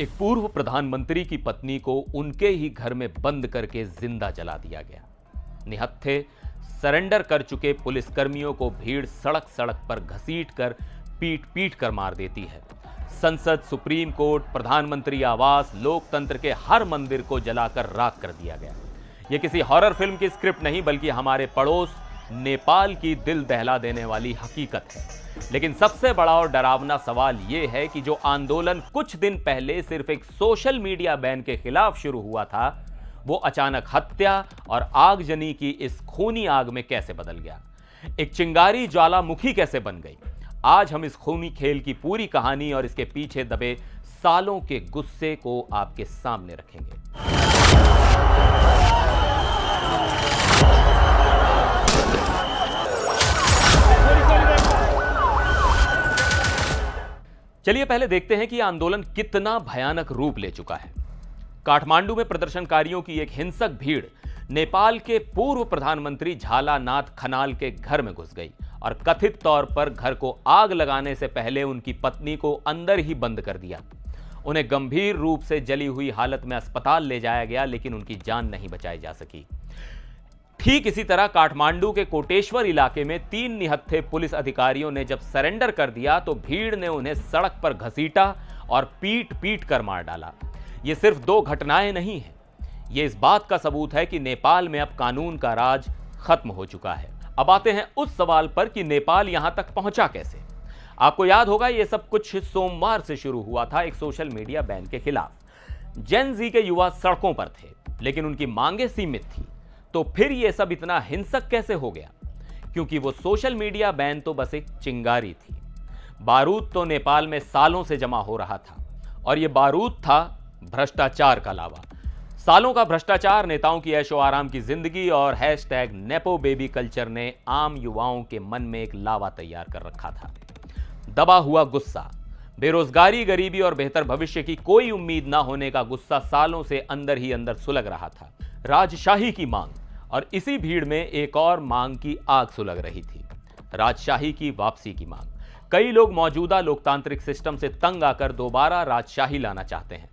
एक पूर्व प्रधानमंत्री की पत्नी को उनके ही घर में बंद करके जिंदा जला दिया गया। निहत्थे सरेंडर कर चुके पुलिसकर्मियों को भीड़ सड़क सड़क पर घसीट कर पीट पीट कर मार देती है। संसद, सुप्रीम कोर्ट, प्रधानमंत्री आवास, लोकतंत्र के हर मंदिर को जलाकर राख कर दिया गया। यह किसी हॉरर फिल्म की स्क्रिप्ट नहीं बल्कि हमारे पड़ोस नेपाल की दिल दहला देने वाली हकीकत है। लेकिन सबसे बड़ा और डरावना सवाल यह है कि जो आंदोलन कुछ दिन पहले सिर्फ एक सोशल मीडिया बैन के खिलाफ शुरू हुआ था, वो अचानक हत्या और आगजनी की इस खूनी आग में कैसे बदल गया, एक चिंगारी ज्वालामुखी कैसे बन गई। आज हम इस खूनी खेल की पूरी कहानी और इसके पीछे दबे सालों के गुस्से को आपके सामने रखेंगे। चलिए पहले देखते हैं कि यह आंदोलन कितना भयानक रूप ले चुका है। काठमांडू में प्रदर्शनकारियों की एक हिंसक भीड़ नेपाल के पूर्व प्रधानमंत्री झालानाथ खनाल के घर में घुस गई और कथित तौर पर घर को आग लगाने से पहले उनकी पत्नी को अंदर ही बंद कर दिया। उन्हें गंभीर रूप से जली हुई हालत में अस्पताल ले जाया गया, लेकिन उनकी जान नहीं बचाई जा सकी। ठीक इसी तरह काठमांडू के कोटेश्वर इलाके में 3 निहत्थे पुलिस अधिकारियों ने जब सरेंडर कर दिया तो भीड़ ने उन्हें सड़क पर घसीटा और पीट पीट कर मार डाला। ये सिर्फ 2 घटनाएं नहीं हैं, ये इस बात का सबूत है कि नेपाल में अब कानून का राज खत्म हो चुका है। अब आते हैं उस सवाल पर कि नेपाल यहां तक पहुंचा कैसे। आपको याद होगा ये सब कुछ सोमवार से शुरू हुआ था एक सोशल मीडिया बैन के खिलाफ। जेन जी के युवा सड़कों पर थे, लेकिन उनकी मांगे सीमित थी। तो फिर ये सब इतना हिंसक कैसे हो गया? क्योंकि वो सोशल मीडिया बैन तो बस एक चिंगारी थी। बारूद तो नेपाल में सालों से जमा हो रहा था, और ये बारूद था भ्रष्टाचार का लावा। सालों का भ्रष्टाचार, नेताओं की ऐशो आराम की जिंदगी और हैशटैग नेपो बेबी कल्चर ने आम युवाओं के मन में एक लावा तैयार कर रखा था। दबा हुआ गुस्सा, बेरोजगारी, गरीबी और बेहतर भविष्य की कोई उम्मीद ना होने का गुस्सा सालों से अंदर ही अंदर सुलग रहा था। राजशाही की मांग, और इसी भीड़ में एक और मांग की आग सुलग रही थी, राजशाही की वापसी की मांग। कई लोग मौजूदा लोकतांत्रिक सिस्टम से तंग आकर दोबारा राजशाही लाना चाहते हैं।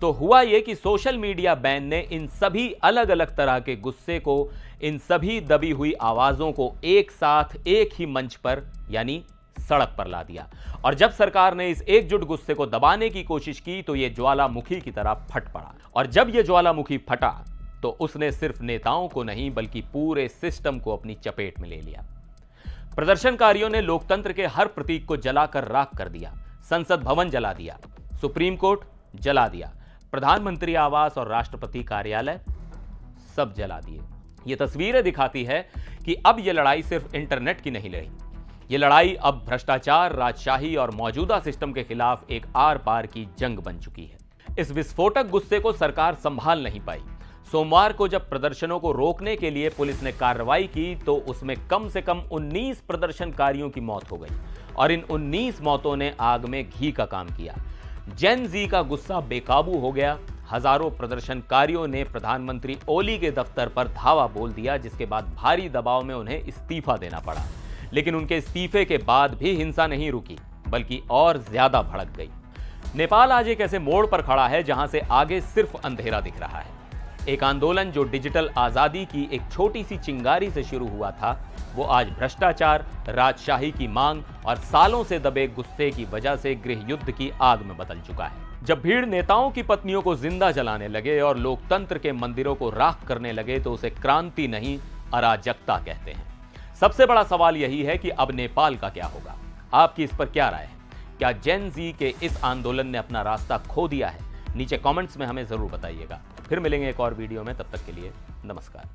तो हुआ यह कि सोशल मीडिया बैन ने इन सभी अलग अलग तरह के गुस्से को, इन सभी दबी हुई आवाजों को एक साथ एक ही मंच पर यानी सड़क पर ला दिया। और जब सरकार ने इस एकजुट गुस्से को दबाने की कोशिश की तो यह ज्वालामुखी की तरह फट पड़ा। और जब यह ज्वालामुखी फटा तो उसने सिर्फ नेताओं को नहीं बल्कि पूरे सिस्टम को अपनी चपेट में ले लिया। प्रदर्शनकारियों ने लोकतंत्र के हर प्रतीक को जलाकर राख कर दिया। संसद भवन जला दिया, सुप्रीम कोर्ट जला दिया, प्रधानमंत्री आवास और राष्ट्रपति कार्यालय सब जला दिए। ये तस्वीरें दिखाती है कि अब यह लड़ाई सिर्फ इंटरनेट की नहीं रही। यह लड़ाई अब भ्रष्टाचार, राजशाही और मौजूदा सिस्टम के खिलाफ एक आर पार की जंग बन चुकी है। इस विस्फोटक गुस्से को सरकार संभाल नहीं पाई। सोमवार को जब प्रदर्शनों को रोकने के लिए पुलिस ने कार्रवाई की तो उसमें कम से कम 19 प्रदर्शनकारियों की मौत हो गई, और इन 19 मौतों ने आग में घी का काम किया। जेन जी का गुस्सा बेकाबू हो गया। हजारों प्रदर्शनकारियों ने प्रधानमंत्री ओली के दफ्तर पर धावा बोल दिया, जिसके बाद भारी दबाव में उन्हें इस्तीफा देना पड़ा। लेकिन उनके इस्तीफे के बाद भी हिंसा नहीं रुकी, बल्कि और ज्यादा भड़क गई। नेपाल आज एक ऐसे मोड़ पर खड़ा है जहां से आगे सिर्फ अंधेरा दिख रहा है। एक आंदोलन जो डिजिटल आजादी की एक छोटी सी चिंगारी से शुरू हुआ था, वो आज भ्रष्टाचार, राजशाही की मांग और सालों से दबे गुस्से की वजह से गृह युद्ध की आग में बदल चुका है। जब भीड़ नेताओं की पत्नियों को जिंदा जलाने लगे और लोकतंत्र के मंदिरों को राख करने लगे तो उसे क्रांति नहीं, अराजकता कहते हैं। सबसे बड़ा सवाल यही है कि अब नेपाल का क्या होगा? आपकी इस पर क्या राय है? क्या जेन जी के इस आंदोलन ने अपना रास्ता खो दिया है? नीचे कमेंट्स में हमें जरूर बताइएगा। फिर मिलेंगे एक और वीडियो में, तब तक के लिए नमस्कार।